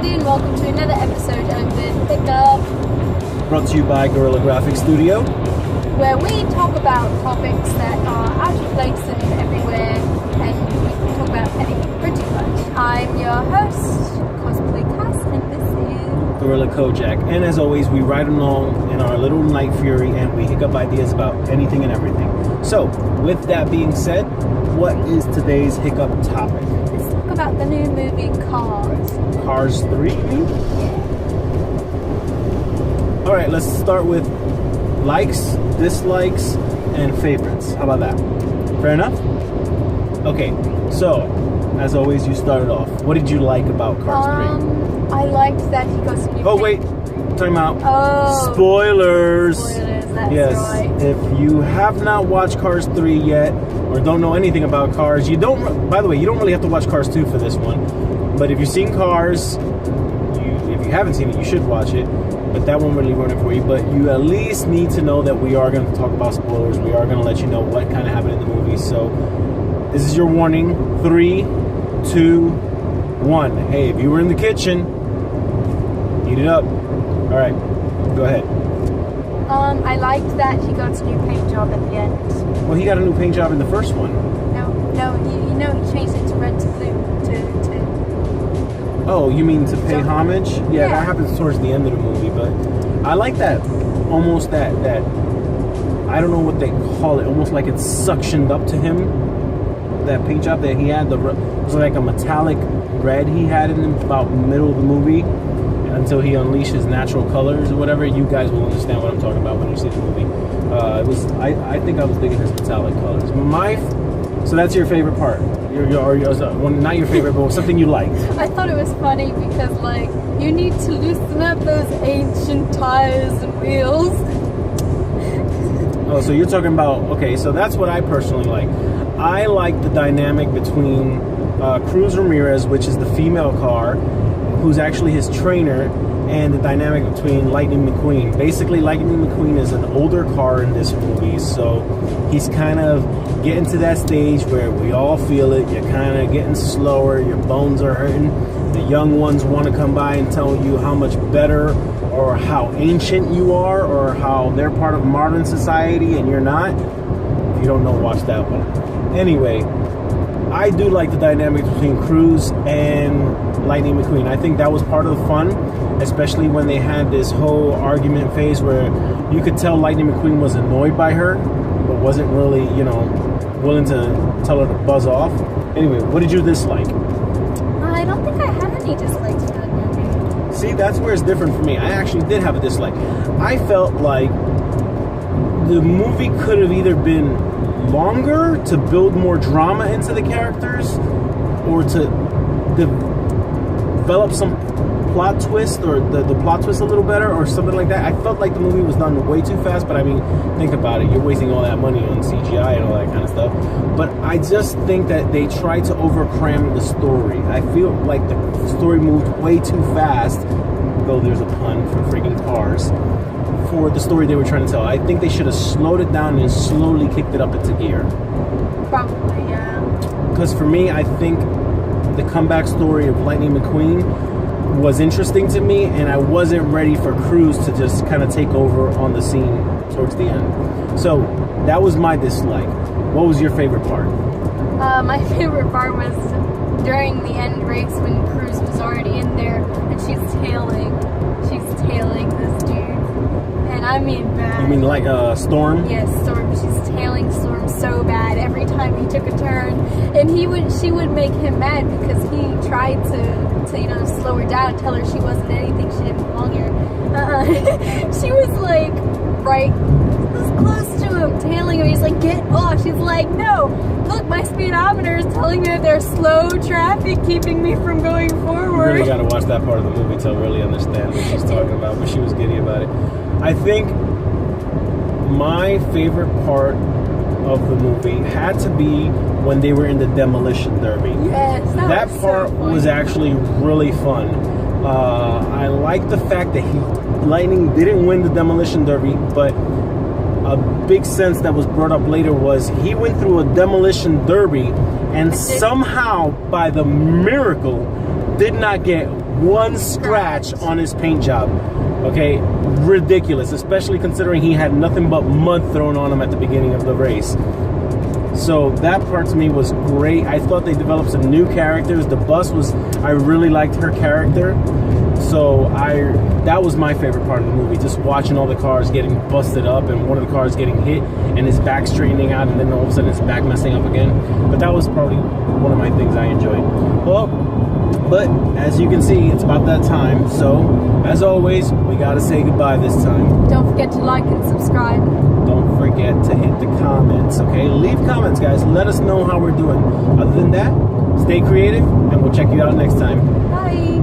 everybody, and welcome to another episode of the HiccUP, brought to you by GorillaKojack Studio, where we talk about topics that are out of place and everywhere, and we can talk about anything pretty much. I'm your host, KosplayCass, and this is GorillaKojack, and as always, we ride along in our little Night Fury, and we hiccup ideas about anything and everything. So, with that being said, what is today's hiccup topic? Let's talk about the new movie Cars. Cars 3, you mean? Yeah. Alright, let's start with likes, dislikes, and favorites. How about that? Fair enough? Okay, so, as always, you started off. What did you like about Cars 3? I liked that he goes to new Oh, wait. Time out. Oh. Spoilers. Spoilers, that's yes. right. If you have not watched Cars 3 yet, or don't know anything about Cars, you don't, by the way, you don't really have to watch Cars 2 for this one. But if you've seen Cars, if you haven't seen it, you should watch it. But that won't really ruin it for you. But you at least need to know that we are going to talk about spoilers. We are going to let you know what kind of happened in the movie. So, this is your warning. 3, 2, 1. Hey, if you were in the kitchen, heat it up. All right, go ahead. I liked that he got a new paint job at the end. Well, he got a new paint job in the first one. No, he changed it to red to blue to Oh, you mean to pay homage? Yeah, that happens towards the end of the movie, but I like that, almost that I don't know what they call it, almost like it's suctioned up to him, that paint job that he had, it was like a metallic red he had in about middle of the movie, until he unleashed his natural colors or whatever. You guys will understand what I'm talking about when you see the movie. I think I was digging his metallic colors. So that's your favorite part. Not your favorite, but something you liked. I thought it was funny because, like, you need to loosen up those ancient tires and wheels. Oh, so you're talking about, okay, so that's what I personally like. I like the dynamic between Cruz Ramirez, which is the female car, who's actually his trainer, and the dynamic between Lightning McQueen. Basically, Lightning McQueen is an older car in this movie, so he's kind of getting to that stage where we all feel it. You're kind of getting slower, your bones are hurting. The young ones want to come by and tell you how much better or how ancient you are, or how they're part of modern society and you're not. If you don't know, watch that one. Anyway, I do like the dynamic between Cruz and Lightning McQueen. I think that was part of the fun, especially when they had this whole argument phase where you could tell Lightning McQueen was annoyed by her, but wasn't really, willing to tell her to buzz off. Anyway, what did you dislike? I don't think I had any dislikes for the movie. See, that's where it's different for me. I actually did have a dislike. I felt like the movie could have either been longer to build more drama into the characters, or to develop some plot twist, or the plot twist a little better, or something like that. I felt like the movie was done way too fast, but I mean, think about it. You're wasting all that money on CGI and all that kind of stuff. But I just think that they tried to overcram the story. I feel like the story moved way too fast, though there's a pun for freaking Cars, for the story they were trying to tell. I think they should have slowed it down and slowly kicked it up into gear. Probably, yeah. Because for me, I think the comeback story of Lightning McQueen was interesting to me, and I wasn't ready for Cruz to just kind of take over on the scene towards the end. So that was my dislike. What was your favorite part? My favorite part was during the end race when Cruz was already in there and she's tailing this dude. And I mean bad. You mean like Storm? Yes, Storm. She's tailing Storm so bad every time he took a turn. And she would make him mad because he tried to slow her down, tell her she wasn't anything, she didn't belong here. She was like right this close to him, tailing him. He's like, get off. She's like, no, look, my speedometer is telling me that there's slow traffic keeping me from going forward. You really got to watch that part of the movie to really understand what she's talking about, but she was giddy about it. I think my favorite part of the movie had to be when they were in the demolition derby. Yes, that part was actually really fun. I like the fact that Lightning didn't win the demolition derby, but a big sense that was brought up later was he went through a demolition derby and somehow, by the miracle, did not get one scratch on his paint job. Okay, ridiculous, especially considering he had nothing but mud thrown on him at the beginning of the race. So that part to me was great. I thought they developed some new characters. The bus was, I really liked her character. So that was my favorite part of the movie, just watching all the cars getting busted up and one of the cars getting hit and his back straightening out and then all of a sudden his back messing up again. But that was probably one of my things I enjoyed. Well, but as you can see, it's about that time. So as always, we gotta say goodbye this time. Don't forget to like and subscribe. Don't forget to hit the comments, okay? Leave comments, guys. Let us know how we're doing. Other than that, stay creative and we'll check you out next time. Bye.